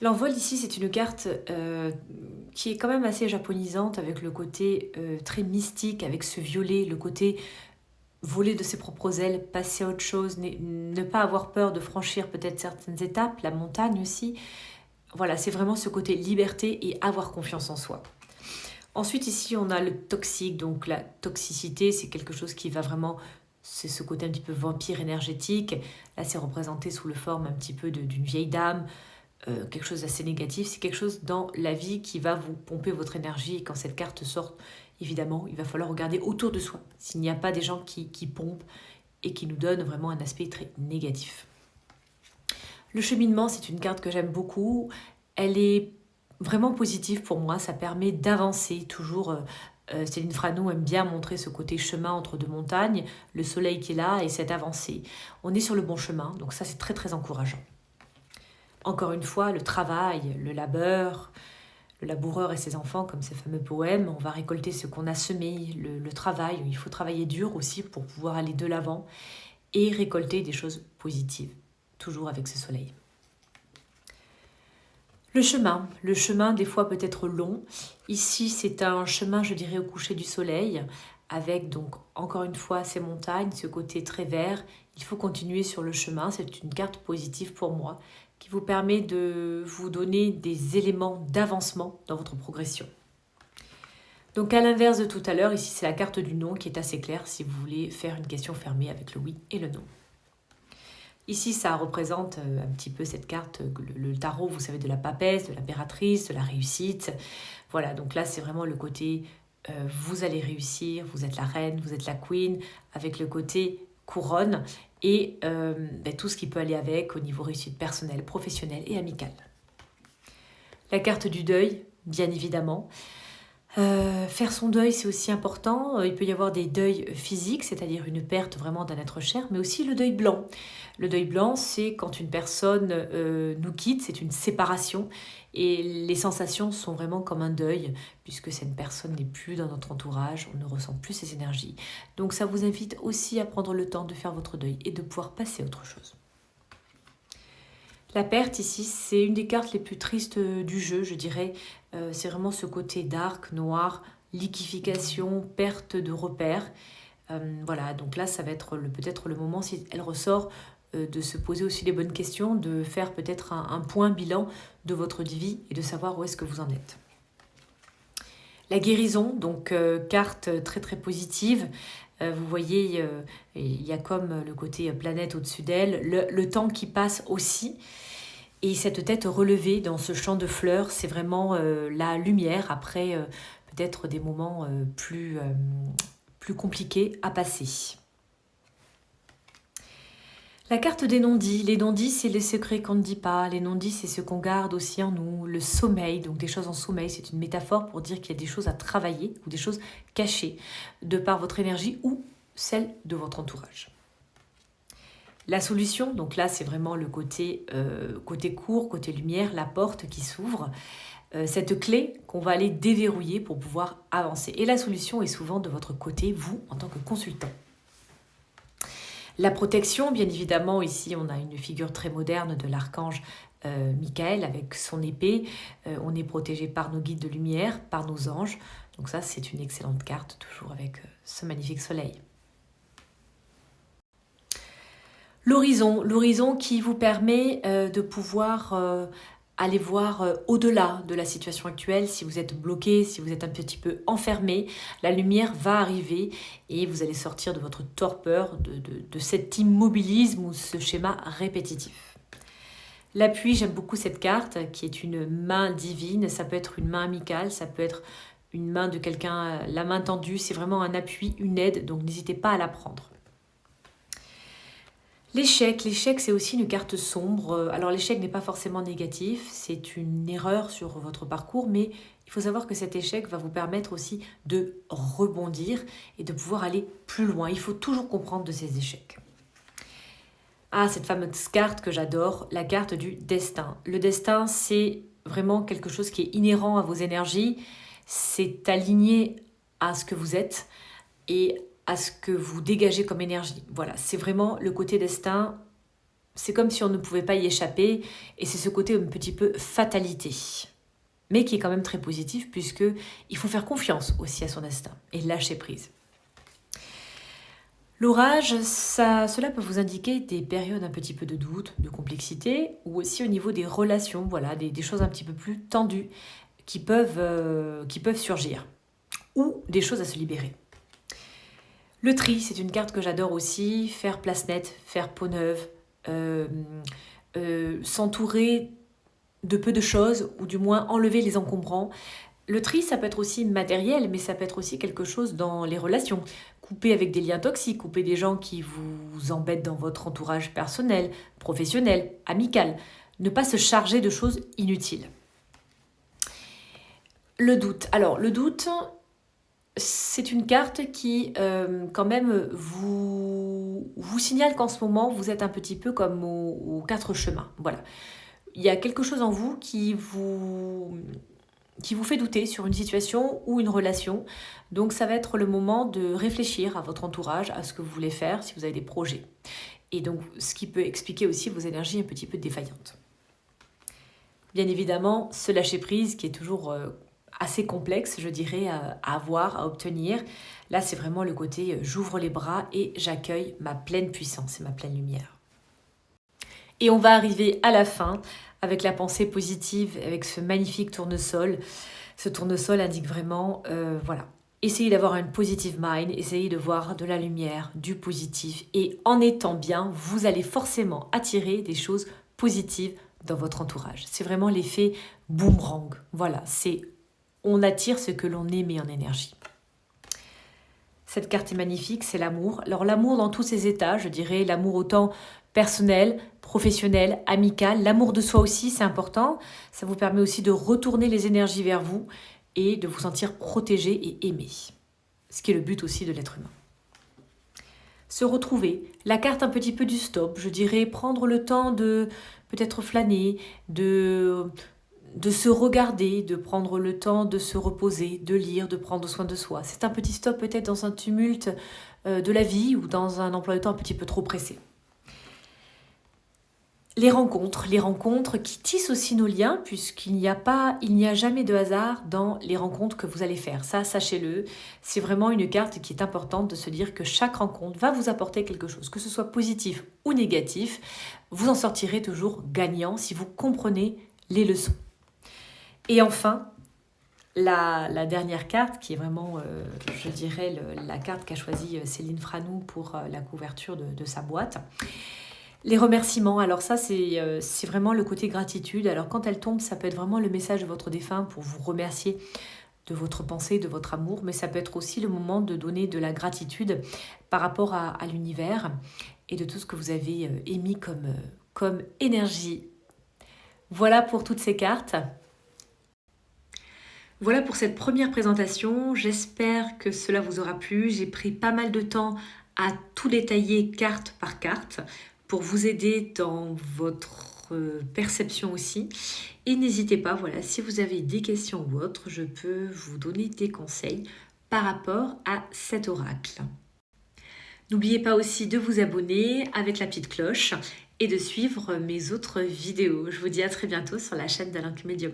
L'envol ici, c'est une carte qui est quand même assez japonisante avec le côté très mystique, avec ce violet, le côté voler de ses propres ailes, passer à autre chose, ne pas avoir peur de franchir peut-être certaines étapes, la montagne aussi. Voilà, c'est vraiment ce côté liberté et avoir confiance en soi. Ensuite, ici, on a le toxique, donc la toxicité, c'est quelque chose qui va vraiment, c'est ce côté un petit peu vampire énergétique. Là, c'est représenté sous le forme un petit peu d'une vieille dame, quelque chose d'assez négatif. C'est quelque chose dans la vie qui va vous pomper votre énergie. Et quand cette carte sort, évidemment, il va falloir regarder autour de soi s'il n'y a pas des gens qui pompent et qui nous donnent vraiment un aspect très négatif. Le cheminement, c'est une carte que j'aime beaucoup. Elle est vraiment positive pour moi. Ça permet d'avancer toujours. Céline Frano aime bien montrer ce côté chemin entre deux montagnes, le soleil qui est là et cette avancée. On est sur le bon chemin, donc ça c'est très très encourageant. Encore une fois, le travail, le labeur, le laboureur et ses enfants, comme ces fameux poèmes, on va récolter ce qu'on a semé, le travail, il faut travailler dur aussi pour pouvoir aller de l'avant et récolter des choses positives, toujours avec ce soleil. Le chemin des fois peut être long. Ici, c'est un chemin, je dirais, au coucher du soleil, avec donc encore une fois ces montagnes, ce côté très vert. Il faut continuer sur le chemin. C'est une carte positive pour moi qui vous permet de vous donner des éléments d'avancement dans votre progression. Donc à l'inverse de tout à l'heure, ici c'est la carte du non qui est assez claire si vous voulez faire une question fermée avec le oui et le non. Ici, ça représente un petit peu cette carte, le tarot, vous savez, de la papesse, de l'impératrice, de la réussite. Voilà, donc là, c'est vraiment le côté vous allez réussir, vous êtes la reine, vous êtes la queen, avec le côté couronne et tout ce qui peut aller avec au niveau réussite personnelle, professionnelle et amicale. La carte du deuil, bien évidemment. Faire son deuil, c'est aussi important. Il peut y avoir des deuils physiques, c'est-à-dire une perte vraiment d'un être cher, mais aussi le deuil blanc. Le deuil blanc, c'est quand une personne nous quitte, c'est une séparation. Et les sensations sont vraiment comme un deuil, puisque cette personne n'est plus dans notre entourage, on ne ressent plus ses énergies. Donc ça vous invite aussi à prendre le temps de faire votre deuil et de pouvoir passer à autre chose. La perte ici, c'est une des cartes les plus tristes du jeu, je dirais. C'est vraiment ce côté dark, noir, liquification, perte de repères. Voilà, donc là, ça va être peut-être le moment, si elle ressort, de se poser aussi les bonnes questions, de faire peut-être un point bilan de votre vie et de savoir où est-ce que vous en êtes. La guérison, donc carte très très positive. Vous voyez, il y a comme le côté planète au-dessus d'elle, le temps qui passe aussi. Et cette tête relevée dans ce champ de fleurs, c'est vraiment la lumière après peut-être des moments plus compliqués à passer. La carte des non-dits. Les non-dits, c'est les secrets qu'on ne dit pas. Les non-dits, c'est ce qu'on garde aussi en nous. Le sommeil, donc des choses en sommeil, c'est une métaphore pour dire qu'il y a des choses à travailler ou des choses cachées de par votre énergie ou celle de votre entourage. La solution, donc là, c'est vraiment le côté court, côté lumière, la porte qui s'ouvre. Cette clé qu'on va aller déverrouiller pour pouvoir avancer. Et la solution est souvent de votre côté, vous, en tant que consultant. La protection, bien évidemment, ici on a une figure très moderne de l'archange Michael avec son épée. On est protégé par nos guides de lumière, par nos anges. Donc ça, c'est une excellente carte, toujours avec ce magnifique soleil. L'horizon qui vous permet de pouvoir aller voir au-delà de la situation actuelle. Si vous êtes bloqué, si vous êtes un petit peu enfermé, la lumière va arriver et vous allez sortir de votre torpeur, de cet immobilisme ou ce schéma répétitif. L'appui, j'aime beaucoup cette carte qui est une main divine. Ça peut être une main amicale, ça peut être une main de quelqu'un, la main tendue. C'est vraiment un appui, une aide, donc n'hésitez pas à la prendre. L'échec, c'est aussi une carte sombre. Alors l'échec n'est pas forcément négatif, c'est une erreur sur votre parcours, mais il faut savoir que cet échec va vous permettre aussi de rebondir et de pouvoir aller plus loin. Il faut toujours comprendre de ces échecs. Ah, cette fameuse carte que j'adore, la carte du destin. Le destin, c'est vraiment quelque chose qui est inhérent à vos énergies, c'est aligné à ce que vous êtes et à ce que vous dégagez comme énergie. Voilà, c'est vraiment le côté destin, c'est comme si on ne pouvait pas y échapper, et c'est ce côté un petit peu fatalité, mais qui est quand même très positif, puisque il faut faire confiance aussi à son destin et lâcher prise. L'orage, cela peut vous indiquer des périodes un petit peu de doute, de complexité, ou aussi au niveau des relations, voilà, des choses un petit peu plus tendues qui peuvent surgir, ou des choses à se libérer. Le tri, c'est une carte que j'adore aussi, faire place nette, faire peau neuve, s'entourer de peu de choses, ou du moins enlever les encombrants. Le tri, ça peut être aussi matériel, mais ça peut être aussi quelque chose dans les relations. Couper avec des liens toxiques, couper des gens qui vous embêtent dans votre entourage personnel, professionnel, amical. Ne pas se charger de choses inutiles. Le doute. Alors, le doute, c'est une carte qui, quand même, vous signale qu'en ce moment, vous êtes un petit peu comme aux quatre chemins. Voilà. Il y a quelque chose en vous qui vous fait douter sur une situation ou une relation. Donc ça va être le moment de réfléchir à votre entourage, à ce que vous voulez faire, si vous avez des projets. Et donc ce qui peut expliquer aussi vos énergies un petit peu défaillantes. Bien évidemment, ce lâcher-prise qui est toujours assez complexe, je dirais, à avoir, à obtenir. Là, c'est vraiment le côté j'ouvre les bras et j'accueille ma pleine puissance et ma pleine lumière. Et on va arriver à la fin avec la pensée positive, avec ce magnifique tournesol. Ce tournesol indique vraiment, voilà, essayez d'avoir une positive mind, essayez de voir de la lumière, du positif. Et en étant bien, vous allez forcément attirer des choses positives dans votre entourage. C'est vraiment l'effet boomerang. Voilà, on attire ce que l'on émet en énergie. Cette carte est magnifique, c'est l'amour. Alors l'amour dans tous ses états, je dirais, l'amour autant personnel, professionnel, amical, l'amour de soi aussi, c'est important. Ça vous permet aussi de retourner les énergies vers vous et de vous sentir protégé et aimé. Ce qui est le but aussi de l'être humain. Se retrouver, la carte un petit peu du stop, je dirais prendre le temps de peut-être flâner, de se regarder, de prendre le temps de se reposer, de lire, de prendre soin de soi. C'est un petit stop peut-être dans un tumulte de la vie ou dans un emploi de temps un petit peu trop pressé. Les rencontres qui tissent aussi nos liens, puisqu'il n'y a jamais de hasard dans les rencontres que vous allez faire. Ça, sachez-le, c'est vraiment une carte qui est importante de se dire que chaque rencontre va vous apporter quelque chose, que ce soit positif ou négatif, vous en sortirez toujours gagnant si vous comprenez les leçons. Et enfin, la dernière carte, qui est vraiment, je dirais, la carte qu'a choisie Céline Franou pour la couverture de sa boîte. Les remerciements, alors ça c'est vraiment le côté gratitude. Alors quand elle tombe, ça peut être vraiment le message de votre défunt pour vous remercier de votre pensée, de votre amour, mais ça peut être aussi le moment de donner de la gratitude par rapport à l'univers et de tout ce que vous avez émis comme énergie. Voilà pour toutes ces cartes. Voilà pour cette première présentation, j'espère que cela vous aura plu. J'ai pris pas mal de temps à tout détailler carte par carte pour vous aider dans votre perception aussi. Et n'hésitez pas, voilà, si vous avez des questions ou autres, je peux vous donner des conseils par rapport à cet oracle. N'oubliez pas aussi de vous abonner avec la petite cloche et de suivre mes autres vidéos. Je vous dis à très bientôt sur la chaîne d'Alain Médium.